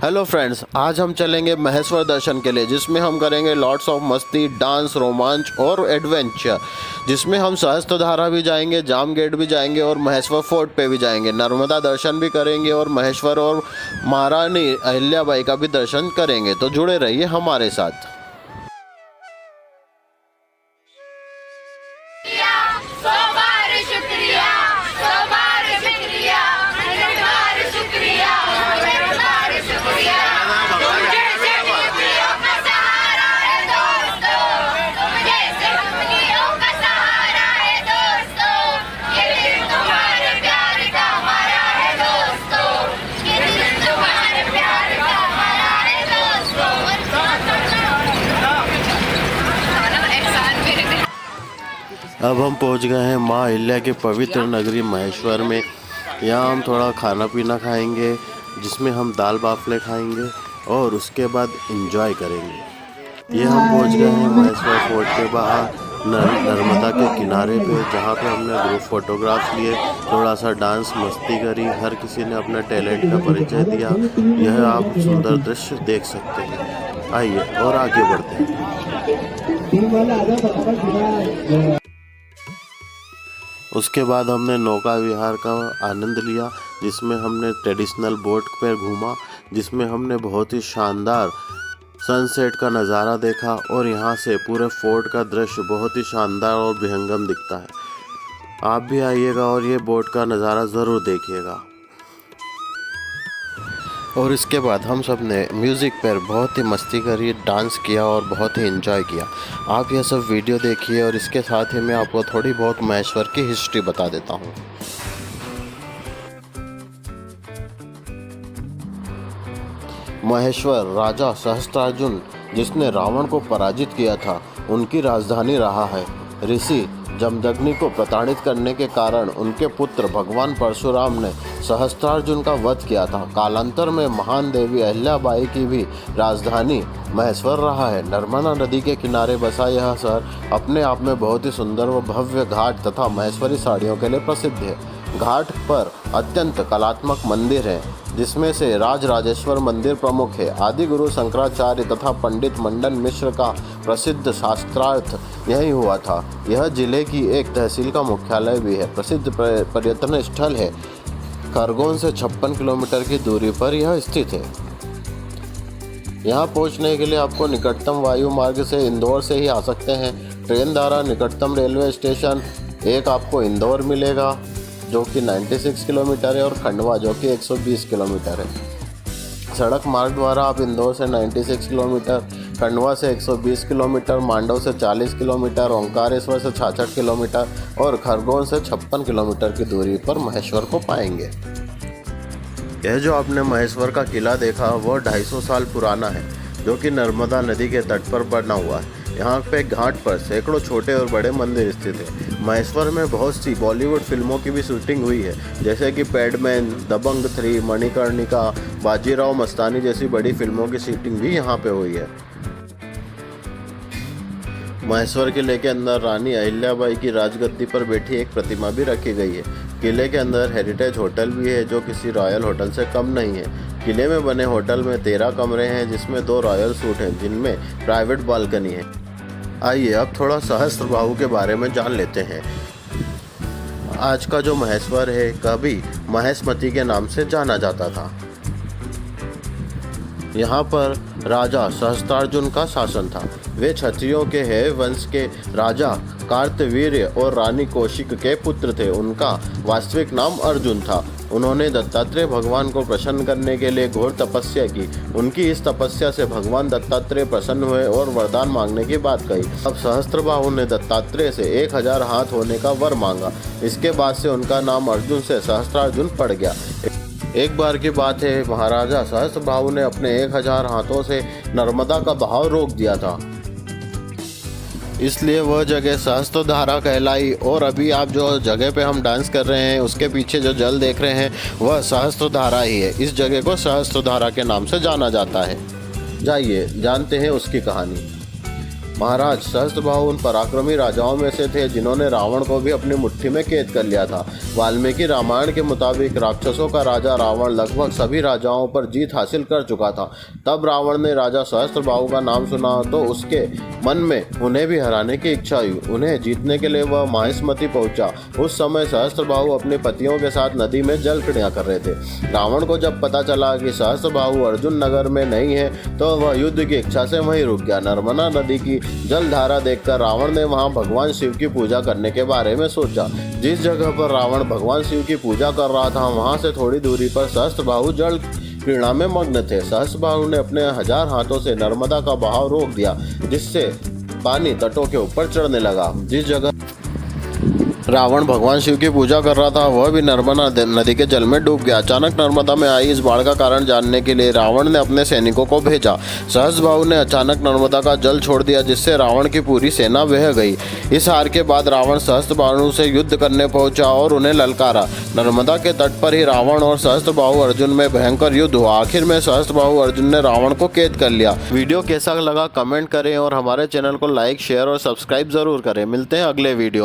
Hello friends, आज हम चलेंगे महेश्वर दर्शन के लिए, जिसमें हम करेंगे लॉट्स ऑफ मस्ती, डांस, रोमांच और एडवेंचर। जिसमें हम सहस्त्रधारा भी जाएंगे, जाम गेट भी जाएंगे और महेश्वर फोर्ट पे भी जाएंगे। नर्मदा दर्शन भी करेंगे और महेश्वर और महारानी अहिल्याबाई का भी दर्शन करेंगे। तो जुड़े रहिए हमारे साथ। अब हम पहुंच गए हैं माँ अहिल्या की पवित्र नगरी महेश्वर में। यहाँ हम थोड़ा खाना पीना खाएंगे, जिसमें हम दाल बाफले खाएंगे और उसके बाद एंजॉय करेंगे। ये हम पहुंच गए हैं महेश्वर फोर्ट के बाहर नर्मदा के किनारे पे, जहाँ पे हमने ग्रुप फोटोग्राफ्स लिए, थोड़ा सा डांस मस्ती करी। हर किसी ने अपने टैलेंट का परिचय दिया। यह आप सुंदर दृश्य देख सकते हैं। आइए और आगे बढ़ते हैं। उसके बाद हमने नौका विहार का आनंद लिया, जिसमें हमने ट्रेडिशनल बोट पर घूमा, जिसमें हमने बहुत ही शानदार सनसेट का नज़ारा देखा। और यहाँ से पूरे फोर्ट का दृश्य बहुत ही शानदार और विहंगम दिखता है। आप भी आइएगा और ये बोट का नज़ारा ज़रूर देखिएगा। और इसके बाद हम सब ने म्यूज़िक पर बहुत ही मस्ती करी, डांस किया और बहुत ही एंजॉय किया। आप यह सब वीडियो देखिए और इसके साथ ही मैं आपको थोड़ी बहुत महेश्वर की हिस्ट्री बता देता हूँ। महेश्वर राजा सहस्त्रार्जुन, जिसने रावण को पराजित किया था, उनकी राजधानी रहा है। ऋषि जमदग्नि को प्रताड़ित करने के कारण उनके पुत्र भगवान परशुराम ने सहस्त्रार्जुन का वध किया था। कालांतर में महान देवी अहिल्याबाई की भी राजधानी महेश्वर रहा है। नर्मदा नदी के किनारे बसा यह शहर अपने आप में बहुत ही सुंदर व भव्य घाट तथा महेश्वरी साड़ियों के लिए प्रसिद्ध है। घाट पर अत्यंत कलात्मक मंदिर हैं, जिसमें से राजराजेश्वर मंदिर प्रमुख है। आदि गुरु शंकराचार्य तथा पंडित मंडन मिश्र का प्रसिद्ध शास्त्रार्थ यही हुआ था। यह जिले की एक तहसील का मुख्यालय भी है। प्रसिद्ध पर्यटन स्थल है। खरगोन से 56 किलोमीटर की दूरी पर यह स्थित है। यहाँ पहुँचने के लिए आपको निकटतम वायु मार्ग से इंदौर से ही आ सकते हैं। ट्रेन द्वारा निकटतम रेलवे स्टेशन एक आपको इंदौर मिलेगा, जो कि 96 किलोमीटर है, और खंडवा जो कि 120 किलोमीटर है। सड़क मार्ग द्वारा आप इंदौर से 96 किलोमीटर, खंडवा से 120 किलोमीटर, मांडव से 40 किलोमीटर, ओंकारेश्वर से 66 किलोमीटर और खरगोन से 56 किलोमीटर की दूरी पर महेश्वर को पाएंगे। यह जो आपने महेश्वर का किला देखा वह 250 साल पुराना है, जो कि नर्मदा नदी के तट पर बना हुआ है। यहाँ पे घाट पर सैकड़ों छोटे और बड़े मंदिर स्थित हैं। महेश्वर में बहुत सी बॉलीवुड फिल्मों की भी शूटिंग हुई है, जैसे कि पैडमैन, दबंग 3, मणिकर्णिका, बाजीराव मस्तानी जैसी बड़ी फिल्मों की शूटिंग भी यहाँ पे हुई है। महेश्वर किले के अंदर रानी अहिल्याबाई की राजगद्दी पर बैठी एक प्रतिमा भी रखी गई है। किले के अंदर हेरिटेज होटल भी है, जो किसी रॉयल होटल से कम नहीं है। किले में बने होटल में 13 कमरे हैं, जिसमें 2 रॉयल सूट हैं, जिनमें प्राइवेट बालकनी है। आइए अब थोड़ा सहस्त्रबाहु के बारे में जान लेते हैं। आज का जो महेश्वर है, कभी महेशमती के नाम से जाना जाता था। यहाँ पर राजा सहस्त्रार्जुन का शासन था। वे क्षत्रियों के है वंश के राजा कार्तवीर्य और रानी कौशिक के पुत्र थे। उनका वास्तविक नाम अर्जुन था। उन्होंने दत्तात्रेय भगवान को प्रसन्न करने के लिए घोर तपस्या की। उनकी इस तपस्या से भगवान दत्तात्रेय प्रसन्न हुए और वरदान मांगने की बात कही। अब सहस्त्रबाहु ने दत्तात्रेय से 1000 हाथ होने का वर मांगा। इसके बाद से उनका नाम अर्जुन से सहस्त्रार्जुन पड़ गया। एक बार की बात है, महाराजा सहस्त्रबाहु ने अपने 1000 हाथों से नर्मदा का बहाव रोक दिया था, इसलिए वह जगह सहस्त्रधारा कहलाई। और अभी आप जो जगह पे हम डांस कर रहे हैं, उसके पीछे जो जल देख रहे हैं, वह सहस्त्रधारा ही है। इस जगह को सहस्त्रधारा के नाम से जाना जाता है। जाइए जानते हैं उसकी कहानी। महाराज सहस्त्रबाहु उन पराक्रमी राजाओं में से थे जिन्होंने रावण को भी अपनी मुट्ठी में कैद कर लिया था। वाल्मीकि रामायण के मुताबिक राक्षसों का राजा रावण लगभग सभी राजाओं पर जीत हासिल कर चुका था। तब रावण ने राजा सहस्त्रबाहु का नाम सुना तो उसके मन में उन्हें भी हराने की इच्छा हुई। उन्हें जीतने के लिए वह माहिष्मति पहुंचा। उस समय सहस्त्रबाहु अपने पतियों के साथ नदी में जल क्रीड़ा कर रहे थे। रावण को जब पता चला कि सहस्त्रबाहु अर्जुन नगर में नहीं है तो वह युद्ध की इच्छा से वहीं रुक गया। नर्मदा नदी की जलधारा देखकर रावण ने वहां भगवान शिव की पूजा करने के बारे में सोचा। जिस जगह पर रावण भगवान शिव की पूजा कर रहा था वहां से थोड़ी दूरी पर सहस्त्रबाहु जल क्रीड़ा में मग्न थे। सहस्त्रबाहु ने अपने 1000 हाथों से नर्मदा का बहाव रोक दिया, जिससे पानी तटों के ऊपर चढ़ने लगा। जिस जगह रावण भगवान शिव की पूजा कर रहा था वह भी नर्मदा नदी के जल में डूब गया। अचानक नर्मदा में आई इस बाढ़ का कारण जानने के लिए रावण ने अपने सैनिकों को भेजा। सहस्त्रबाहु ने अचानक नर्मदा का जल छोड़ दिया, जिससे रावण की पूरी सेना बह गई। इस हार के बाद रावण सहस्त्रबाहु से युद्ध करने पहुंचा और उन्हें ललकारा। नर्मदा के तट पर ही रावण और सहस्त्रबाहु अर्जुन में भयंकर युद्ध हुआ। आखिर में सहस्त्रबाहु अर्जुन ने रावण को कैद कर लिया। वीडियो कैसा लगा कमेंट करें और हमारे चैनल को लाइक शेयर और सब्सक्राइब जरूर करें। मिलते हैं अगले वीडियो।